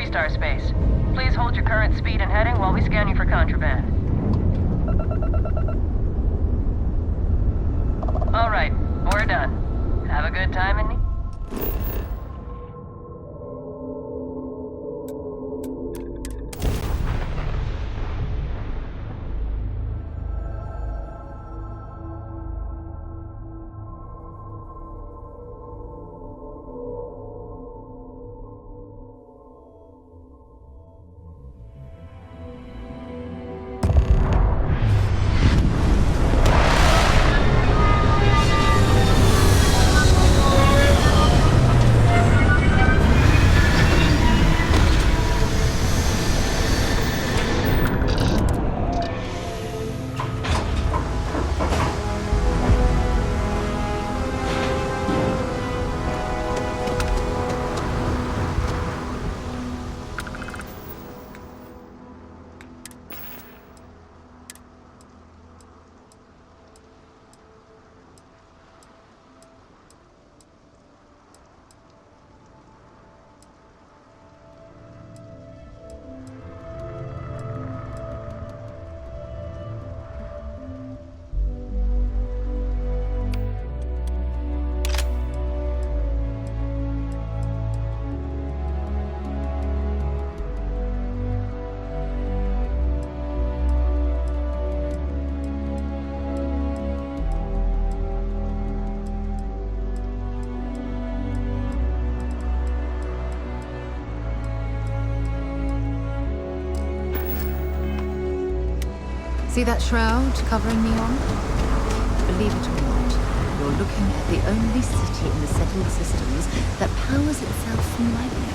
Freestar Space. Please hold your current speed and heading while we scan you for contraband. All right, we're done. Have a good time in... See that shroud covering Neon? Believe it or not, you're looking at the only city in the settled systems that powers itself from lightning.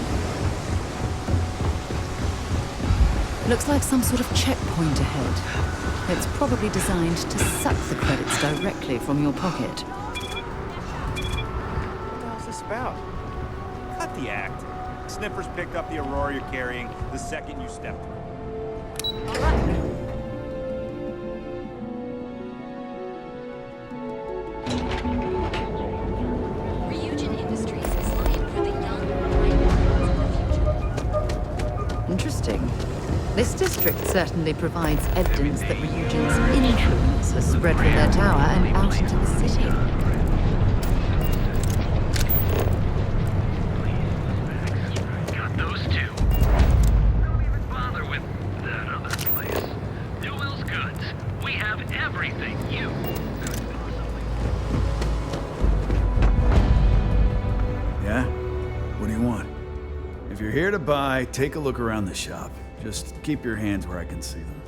Looks like some sort of checkpoint ahead. It's probably designed to suck the credits directly from your pocket. What the hell's this about? Cut the act. Sniffers picked up the Aurora you're carrying the second you stepped. All right. Interesting. This district certainly provides evidence that Ryujin's influence has spread from their tower and out into the city. Got those two. Don't even bother with that other place. Newell's goods. We have everything you could possibly... Yeah? What do you want? If you're here to buy, take a look around the shop. Just keep your hands where I can see them.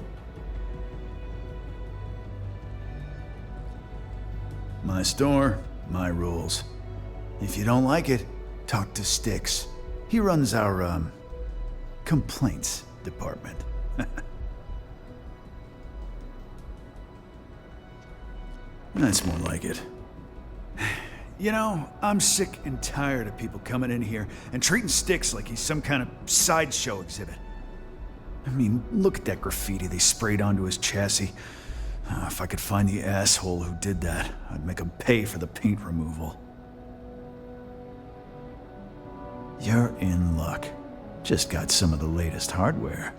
My store, my rules. If you don't like it, talk to Styx. He runs our, complaints department. That's more like it. You know, I'm sick and tired of people coming in here and treating Styx like he's some kind of sideshow exhibit. I mean, look at that graffiti they sprayed onto his chassis. If I could find the asshole who did that, I'd make him pay for the paint removal. You're in luck. Just got some of the latest hardware.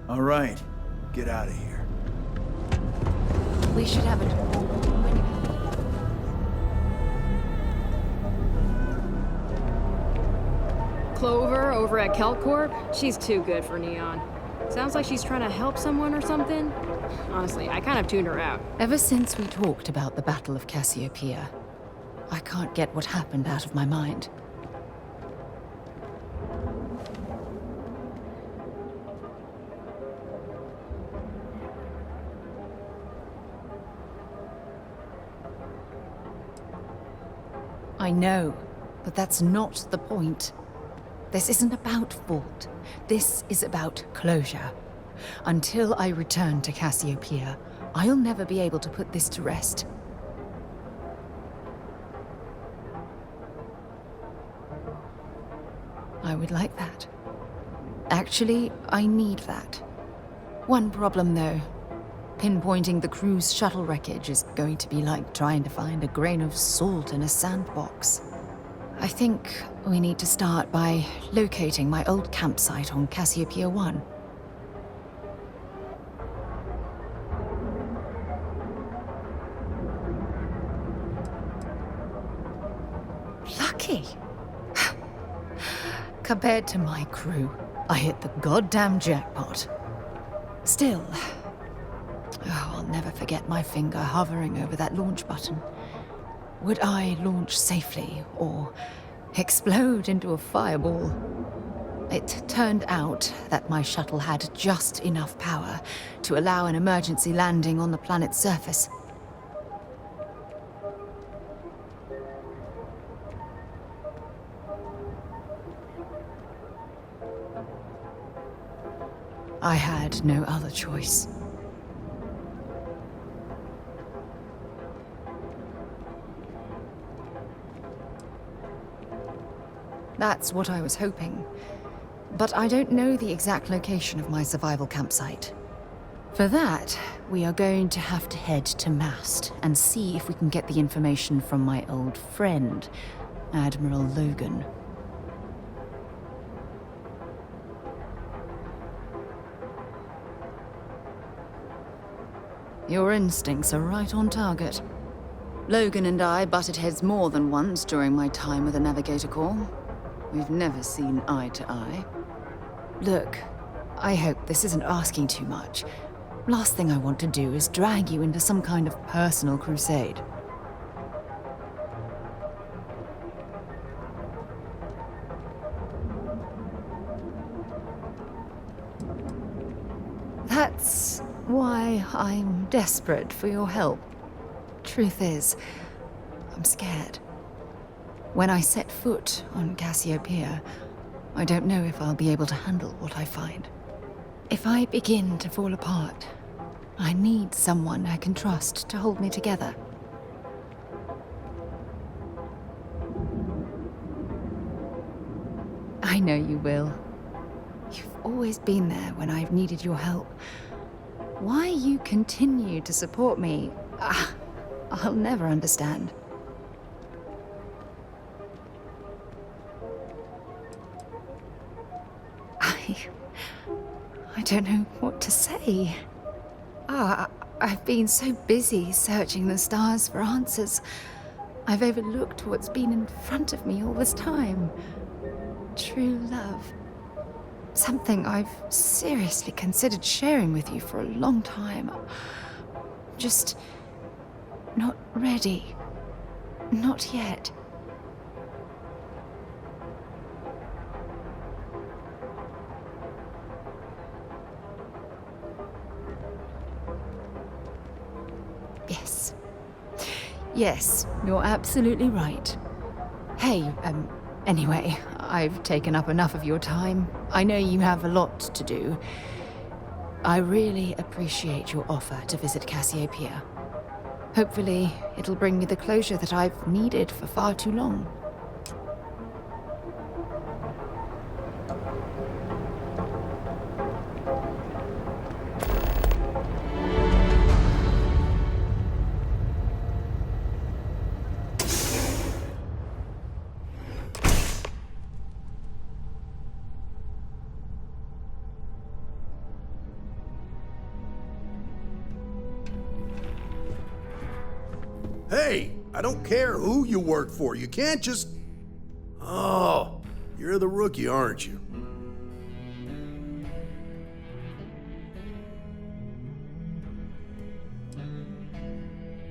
All right, get out of here. We should have it. Clover over at Kelcorp? She's too good for Neon. Sounds like she's trying to help someone or something. Honestly, I kind of tuned her out. Ever since we talked about the Battle of Cassiopeia, I can't get what happened out of my mind. I know, but that's not the point. This isn't about fault. This is about closure. Until I return to Cassiopeia, I'll never be able to put this to rest. I would like that. Actually, I need that. One problem, though. Pinpointing the crew's shuttle wreckage is going to be like trying to find a grain of salt in a sandbox. I think we need to start by locating my old campsite on Cassiopeia 1. Lucky. Compared to my crew, I hit the goddamn jackpot. Still, I'll never forget my finger hovering over that launch button. Would I launch safely, or explode into a fireball? It turned out that my shuttle had just enough power to allow an emergency landing on the planet's surface. I had no other choice. That's what I was hoping. But I don't know the exact location of my survival campsite. For that, we are going to have to head to Mast and see if we can get the information from my old friend, Admiral Logan. Your instincts are right on target. Logan and I butted heads more than once during my time with the Navigator Corps. We've never seen eye to eye. Look, I hope this isn't asking too much. Last thing I want to do is drag you into some kind of personal crusade. That's why I'm desperate for your help. Truth is, I'm scared. When I set foot on Cassiopeia, I don't know if I'll be able to handle what I find. If I begin to fall apart, I need someone I can trust to hold me together. I know you will. You've always been there when I've needed your help. Why you continue to support me, I'll never understand. I don't know what to say. I've been so busy searching the stars for answers. I've overlooked what's been in front of me all this time. True love. Something I've seriously considered sharing with you for a long time. Just not ready. Not yet. Yes. Yes, you're absolutely right. Hey, anyway, I've taken up enough of your time. I know you have a lot to do. I really appreciate your offer to visit Cassiopeia. Hopefully, it'll bring me the closure that I've needed for far too long. Hey, I don't care who you work for. You can't just... Oh, you're the rookie, aren't you?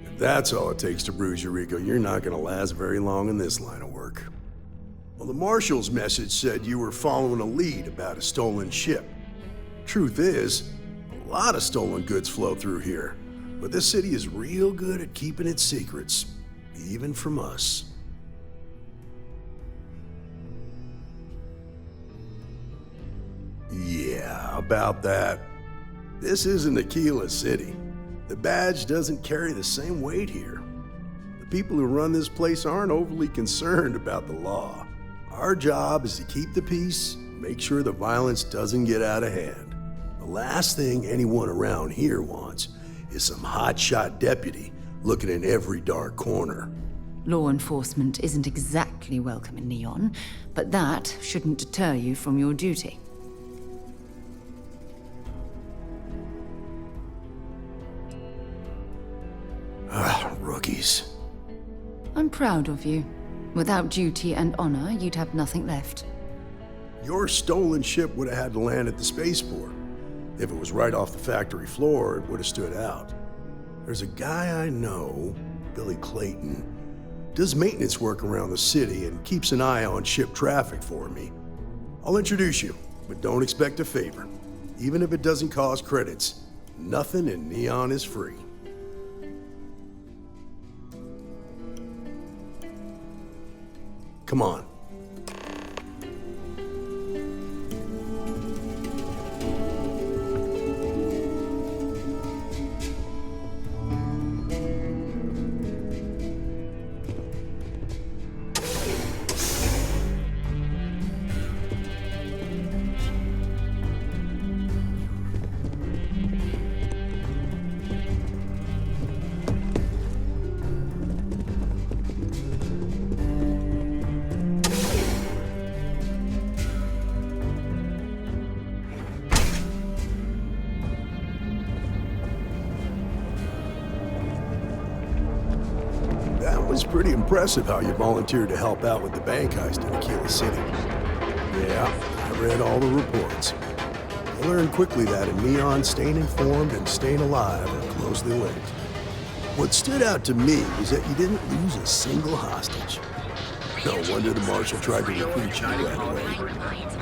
If that's all it takes to bruise your ego, you're not gonna last very long in this line of work. Well, the marshal's message said you were following a lead about a stolen ship. Truth is, a lot of stolen goods flow through here, but this city is real good at keeping its secrets, even from us. Yeah, about that. This isn't Aquila City. The badge doesn't carry the same weight here. The people who run this place aren't overly concerned about the law. Our job is to keep the peace, make sure the violence doesn't get out of hand. The last thing anyone around here wants is some hotshot deputy looking in every dark corner. Law enforcement isn't exactly welcome in Neon, but that shouldn't deter you from your duty. Rookies. I'm proud of you. Without duty and honor, you'd have nothing left. Your stolen ship would have had to land at the spaceport. If it was right off the factory floor, it would have stood out. There's a guy I know, Billy Clayton, does maintenance work around the city and keeps an eye on ship traffic for me. I'll introduce you, but don't expect a favor. Even if it doesn't cause credits, nothing in Neon is free. Come on. It's pretty impressive how you volunteered to help out with the bank heist in Aquila City. Yeah, I read all the reports. I learned quickly that in Neon, staying informed and staying alive are closely linked. What stood out to me was that you didn't lose a single hostage. No wonder the marshal tried to recruit you right away.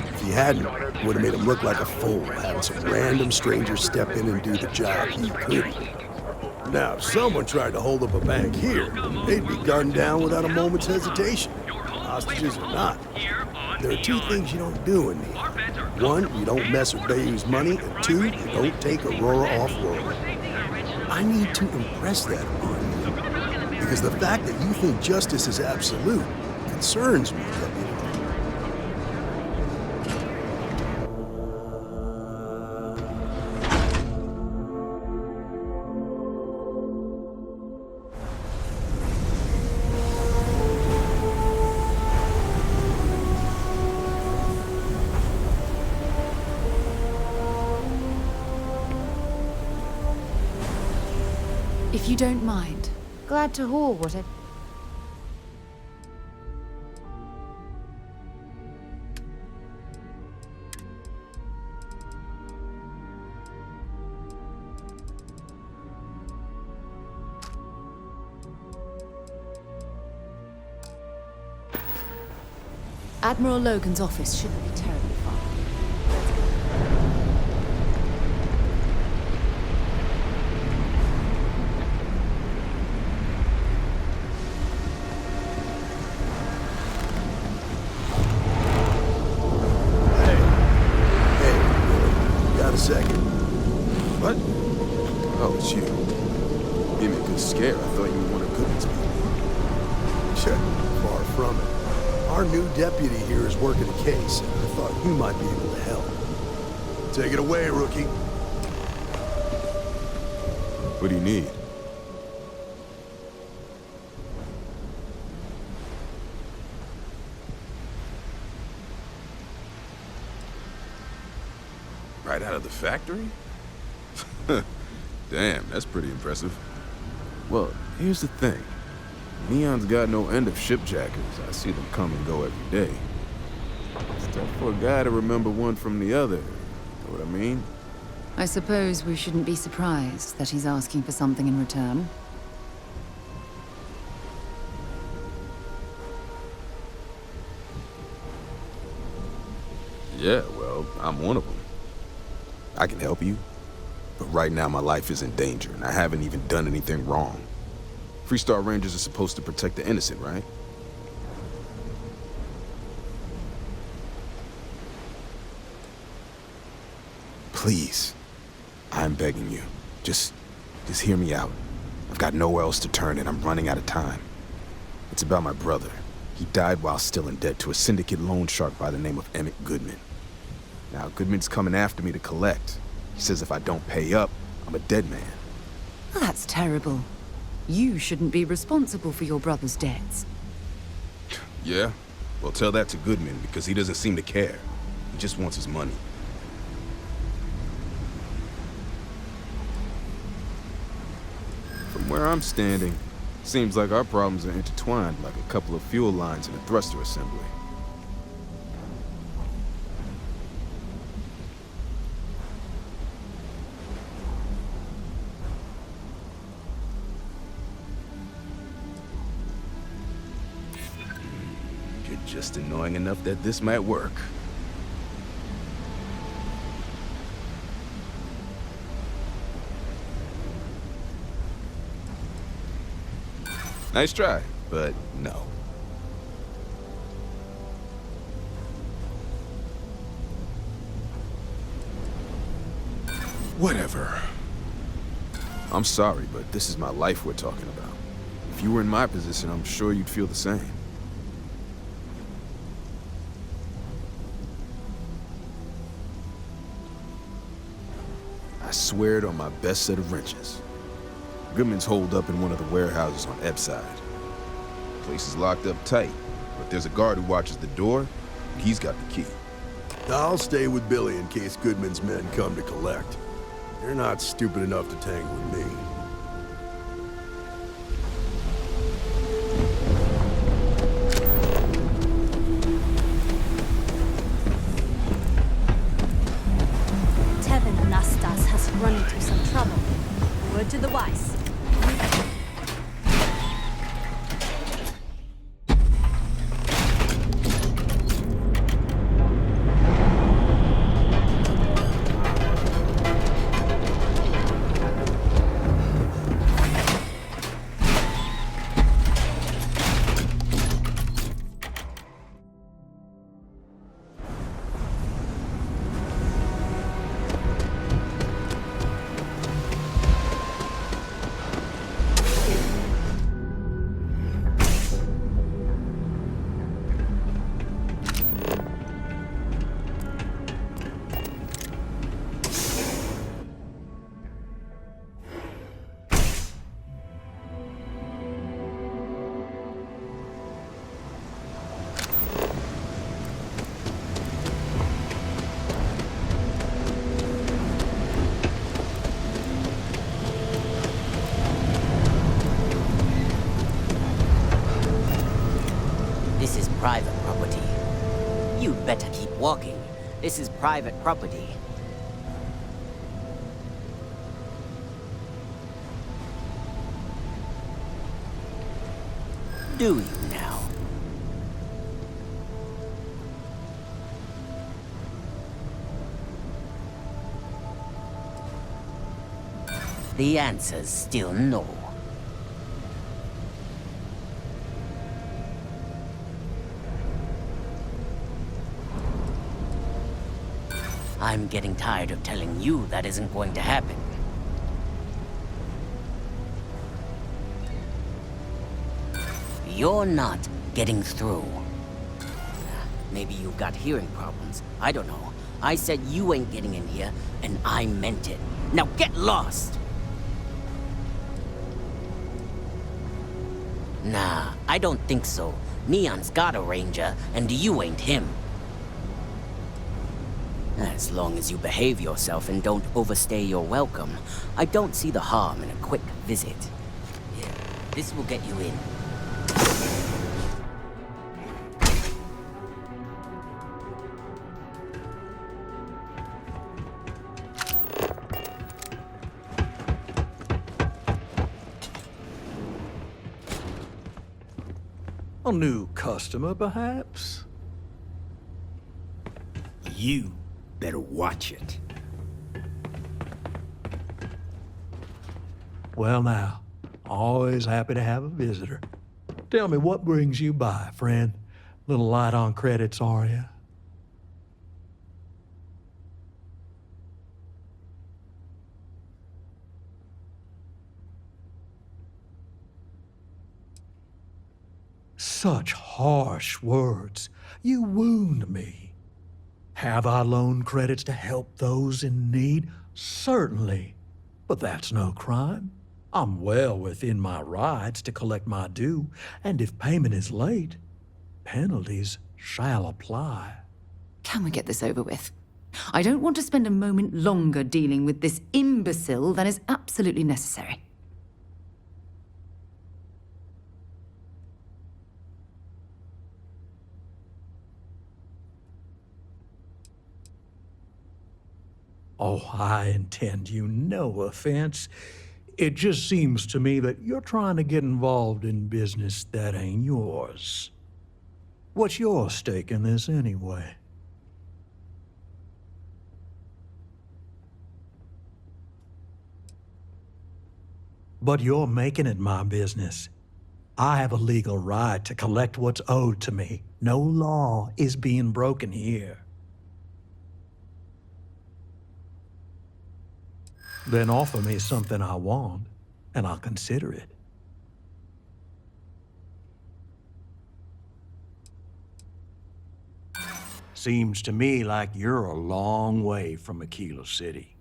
If he hadn't, it would have made him look like a fool, having some random stranger step in and do the job he couldn't. Now, if someone tried to hold up a bank here, they'd be gunned down without a moment's hesitation. Hostages or not. There are two things you don't do in Neon. One, you don't mess with Bayou's money, and two, you don't take Aurora off-road. I need to impress that upon you, because the fact that you think justice is absolute concerns me, Deputy. If you don't mind, glad to haul what I... Admiral Logan's office shouldn't be terribly far. Second. What? Oh, it's you. Gave me a good scare. I thought you were one of Goodman's people. Sure, far from it. Our new deputy here is working a case, and I thought you might be able to help. Take it away, rookie. What do you need? Right out of the factory? Damn, that's pretty impressive. Well, here's the thing. Neon's got no end of shipjackers. I see them come and go every day. It's tough for a guy to remember one from the other. Know what I mean? I suppose we shouldn't be surprised that he's asking for something in return. Yeah, well, I'm one of them. I can help you, but right now my life is in danger, and I haven't even done anything wrong. Freestar Rangers are supposed to protect the innocent, right? Please, I'm begging you. Just hear me out. I've got nowhere else to turn, and I'm running out of time. It's about my brother. He died while still in debt to a syndicate loan shark by the name of Emmett Goodman. Now, Goodman's coming after me to collect. He says if I don't pay up, I'm a dead man. That's terrible. You shouldn't be responsible for your brother's debts. Yeah? Well, tell that to Goodman, because he doesn't seem to care. He just wants his money. From where I'm standing, seems like our problems are intertwined like a couple of fuel lines in a thruster assembly. You're just annoying enough that this might work. Nice try, but no. Whatever. I'm sorry, but this is my life we're talking about. If you were in my position, I'm sure you'd feel the same. I swear it on my best set of wrenches. Goodman's holed up in one of the warehouses on Ebbside. The place is locked up tight, but there's a guard who watches the door, and he's got the key. I'll stay with Billy in case Goodman's men come to collect. They're not stupid enough to tangle with me. Tevin Anastas has run into some trouble. Word to the wise. This is private property. You'd better keep walking. This is private property. Do you now? The answer's still no. I'm getting tired of telling you that isn't going to happen. You're not getting through. Maybe you've got hearing problems. I don't know. I said you ain't getting in here, and I meant it. Now get lost! Nah, I don't think so. Neon's got a ranger, and you ain't him. As long as you behave yourself and don't overstay your welcome, I don't see the harm in a quick visit. Here, this will get you in. A new customer, perhaps? You better watch it. Well now, always happy to have a visitor. Tell me, what brings you by, friend? Little light on credits, are you? Such harsh words. You wound me. Have I loaned credits to help those in need? Certainly. But that's no crime. I'm well within my rights to collect my due, and if payment is late, penalties shall apply. Can we get this over with? I don't want to spend a moment longer dealing with this imbecile than is absolutely necessary. Oh, I intend you no offense. It just seems to me that you're trying to get involved in business that ain't yours. What's your stake in this anyway? But you're making it my business. I have a legal right to collect what's owed to me. No law is being broken here. Then offer me something I want, and I'll consider it. Seems to me like you're a long way from Aquila City.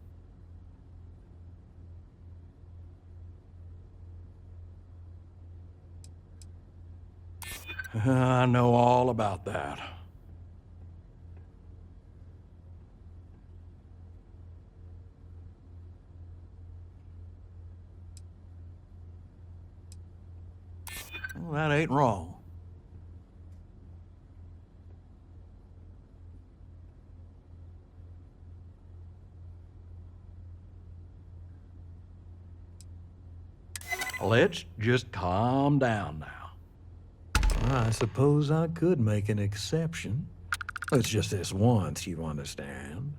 I know all about that. Well, that ain't wrong. Let's just calm down now. I suppose I could make an exception. It's just this once, you understand.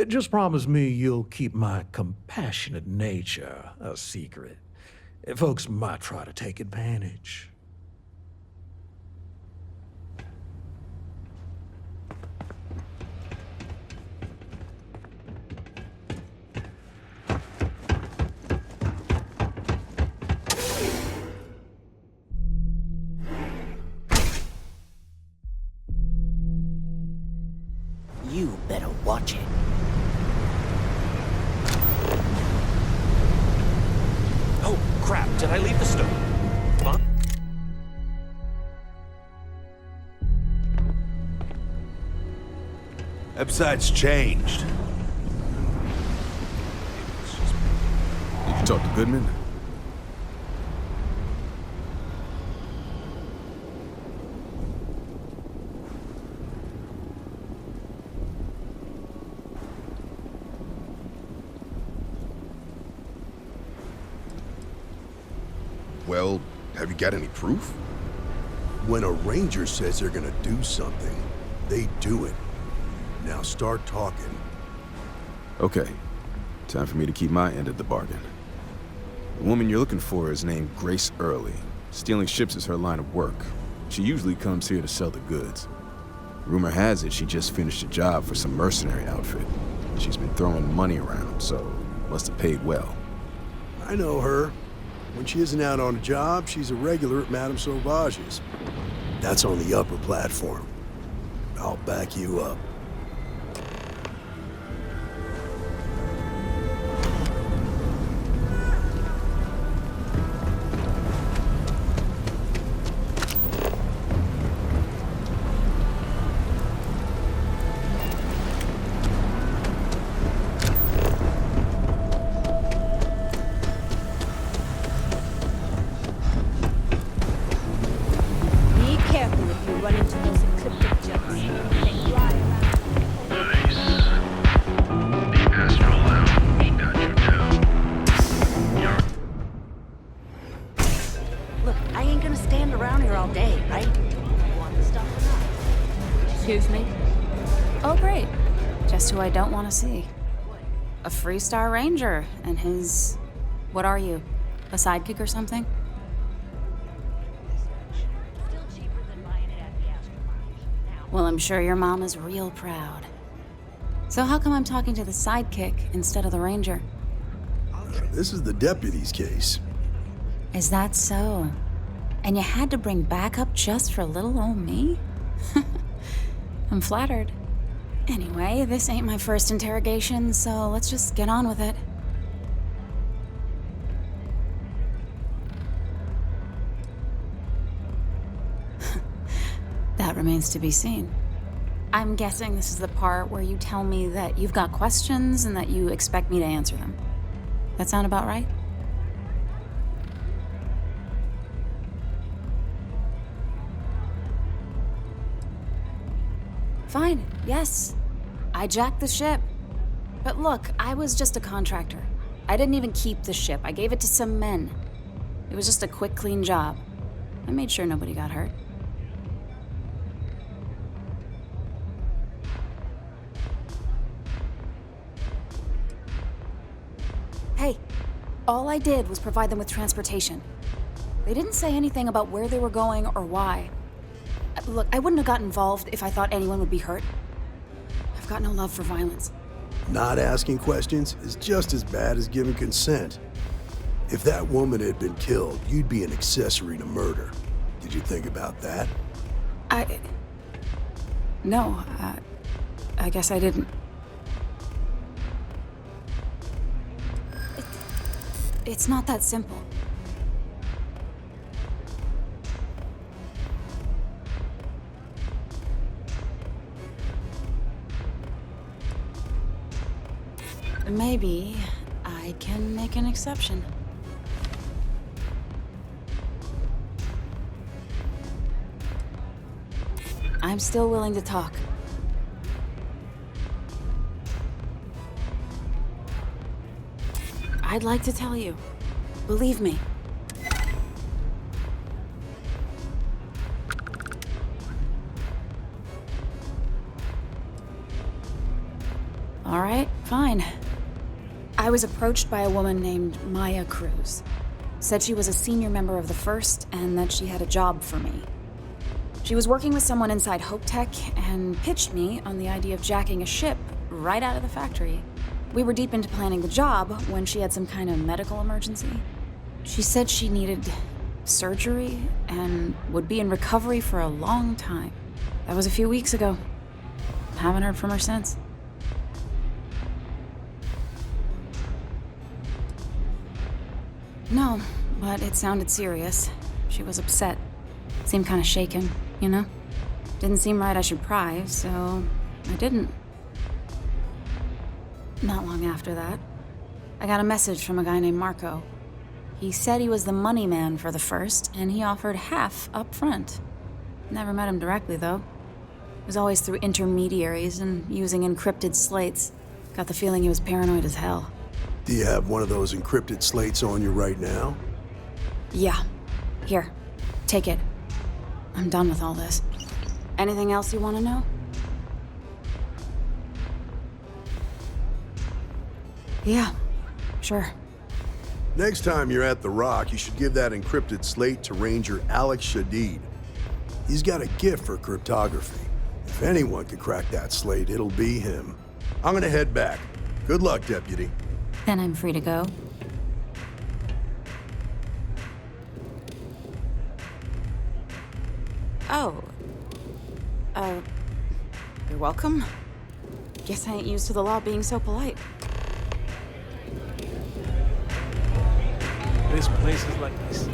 Just promise me you'll keep my compassionate nature a secret. Folks might try to take advantage. You better watch it. Oh, crap. Did I leave the stove? Huh? Website's changed. Did you talk to Goodman? Well, have you got any proof? When a ranger says they're gonna do something, they do it. Now start talking. Okay. Time for me to keep my end of the bargain. The woman you're looking for is named Grace Early. Stealing ships is her line of work. She usually comes here to sell the goods. Rumor has it she just finished a job for some mercenary outfit. She's been throwing money around, so must have paid well. I know her. When she isn't out on a job, she's a regular at Madame Sauvage's. That's on the upper platform. I'll back you up. don't want to see. A Freestar Ranger and his... What are you? A sidekick or something? Well, I'm sure your mom is real proud. So how come I'm talking to the sidekick instead of the ranger? This is the deputy's case. Is that so? And you had to bring backup just for little old me? I'm flattered. Anyway, this ain't my first interrogation, so let's just get on with it. That remains to be seen. I'm guessing this is the part where you tell me that you've got questions and that you expect me to answer them. That sound about right? Fine, yes. I jacked the ship. But look, I was just a contractor. I didn't even keep the ship. I gave it to some men. It was just a quick, clean job. I made sure nobody got hurt. Hey, all I did was provide them with transportation. They didn't say anything about where they were going or why. Look, I wouldn't have gotten involved if I thought anyone would be hurt. I've got no love for violence. Not asking questions is just as bad as giving consent. If that woman had been killed, you'd be an accessory to murder. Did you think about that? No, I guess I didn't. It's not that simple. Maybe I can make an exception. I'm still willing to talk. I'd like to tell you. Believe me. All right, fine. I was approached by a woman named Maya Cruz. Said she was a senior member of the First and that she had a job for me. She was working with someone inside Hope Tech and pitched me on the idea of jacking a ship right out of the factory. We were deep into planning the job when she had some kind of medical emergency. She said she needed surgery and would be in recovery for a long time. That was a few weeks ago. Haven't heard from her since. No, but it sounded serious. She was upset. Seemed kind of shaken, you know? Didn't seem right I should pry, so I didn't. Not long after that, I got a message from a guy named Marco. He said he was the money man for the First, and he offered half up front. Never met him directly, though. It was always through intermediaries and using encrypted slates. Got the feeling he was paranoid as hell. Do you have one of those encrypted slates on you right now? Yeah. Here. Take it. I'm done with all this. Anything else you want to know? Yeah. Sure. Next time you're at the Rock, you should give that encrypted slate to Ranger Alex Shadid. He's got a gift for cryptography. If anyone can crack that slate, it'll be him. I'm gonna head back. Good luck, Deputy. Then I'm free to go. Oh. You're welcome. Guess I ain't used to the law being so polite. This place is like this.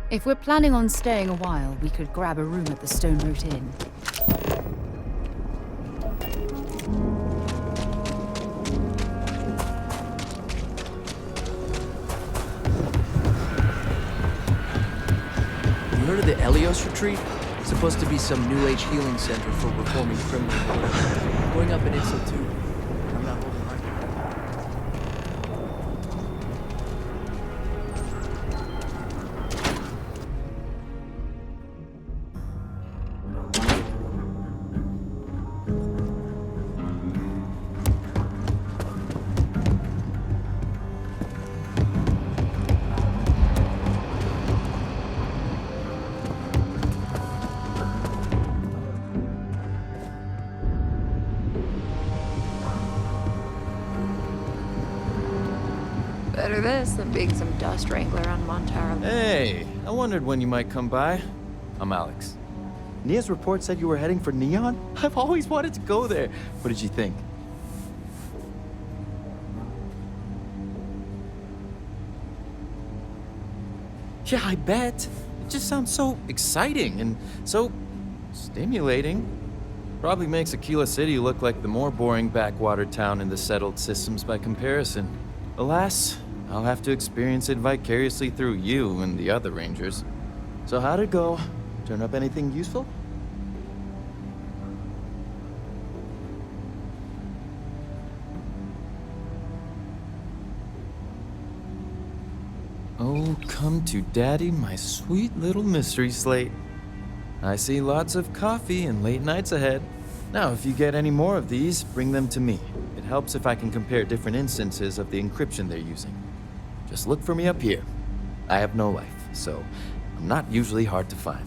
If we're planning on staying a while, we could grab a room at the Stone Root Inn. You heard of the Elios Retreat? It's supposed to be some new age healing center for reforming criminals. I'm going up in Itzel too. I'm not holding my Better this than being some dust wrangler on Montara. Hey, I wondered when you might come by. I'm Alex. Nia's report said you were heading for Neon? I've always wanted to go there. What did you think? Yeah, I bet. It just sounds so exciting and so stimulating. Probably makes Aquila City look like the more boring backwater town in the settled systems by comparison. Alas, I'll have to experience it vicariously through you and the other rangers. So how'd it go? Turn up anything useful? Oh, come to daddy, my sweet little mystery slate. I see lots of coffee and late nights ahead. Now, if you get any more of these, bring them to me. It helps if I can compare different instances of the encryption they're using. Just look for me up here. I have no life, so I'm not usually hard to find.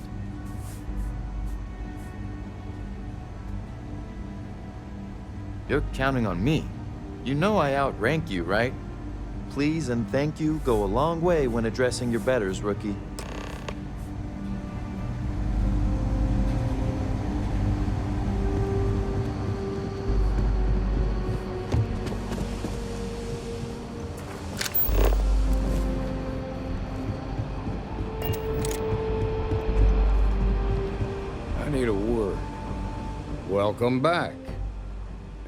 You're counting on me. You know I outrank you, right? Please and thank you go a long way when addressing your betters, rookie. I need a word. Welcome back.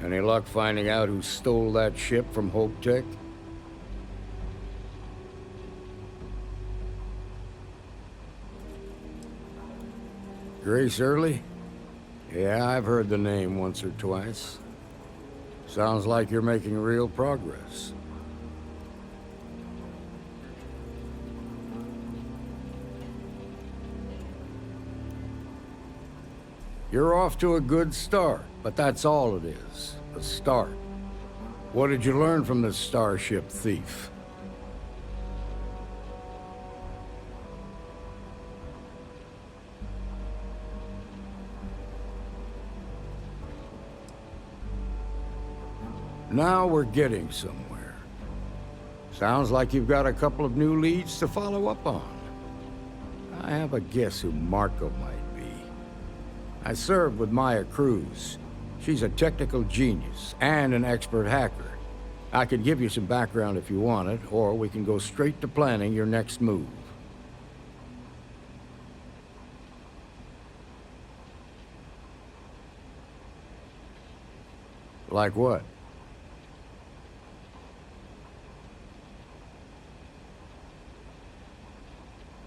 Any luck finding out who stole that ship from Hope Tech? Grace Early? Yeah, I've heard the name once or twice. Sounds like you're making real progress. You're off to a good start, but that's all it is, a start. What did you learn from this starship thief? Now we're getting somewhere. Sounds like you've got a couple of new leads to follow up on. I have a guess who Marco might be. I served with Maya Cruz. She's a technical genius and an expert hacker. I could give you some background if you want it, or we can go straight to planning your next move. Like what?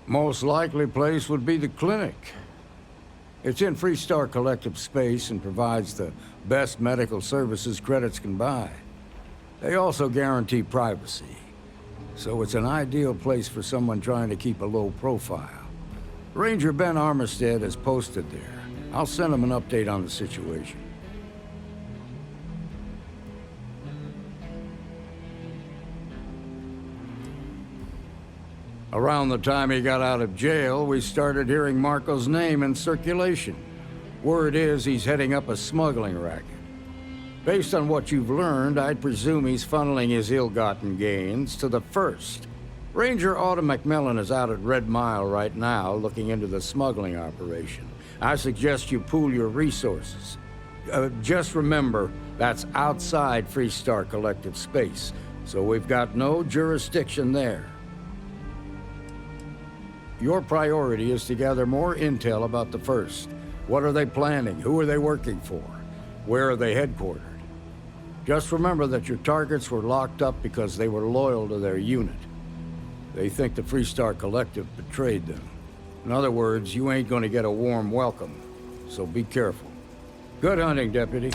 Most likely place would be the clinic. It's in Freestar Collective space and provides the best medical services credits can buy. They also guarantee privacy, so it's an ideal place for someone trying to keep a low profile. Ranger Ben Armistead is posted there. I'll send him an update on the situation. Around the time he got out of jail, we started hearing Marco's name in circulation. Word is he's heading up a smuggling racket. Based on what you've learned, I'd presume he's funneling his ill-gotten gains to the First. Ranger Autumn McMillan is out at Red Mile right now, looking into the smuggling operation. I suggest you pool your resources. Just remember, that's outside Freestar Collective space, so we've got no jurisdiction there. your priority is to gather more intel about the First. What are they planning? Who are they working for? Where are they headquartered? Just remember that your targets were locked up because they were loyal to their unit. They think the Freestar Collective betrayed them. In other words, you ain't gonna get a warm welcome, so be careful. Good hunting, Deputy.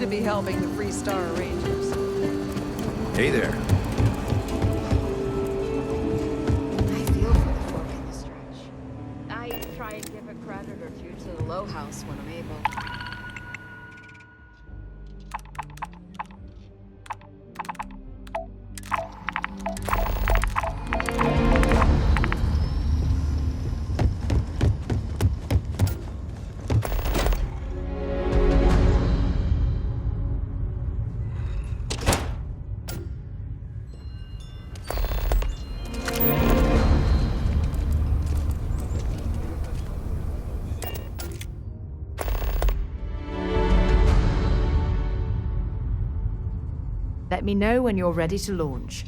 To be helping the Freestar Rangers. Hey there. I feel for the folk in the stretch. I try and give a credit or two to the Low House when I'm able. Let me know when you're ready to launch.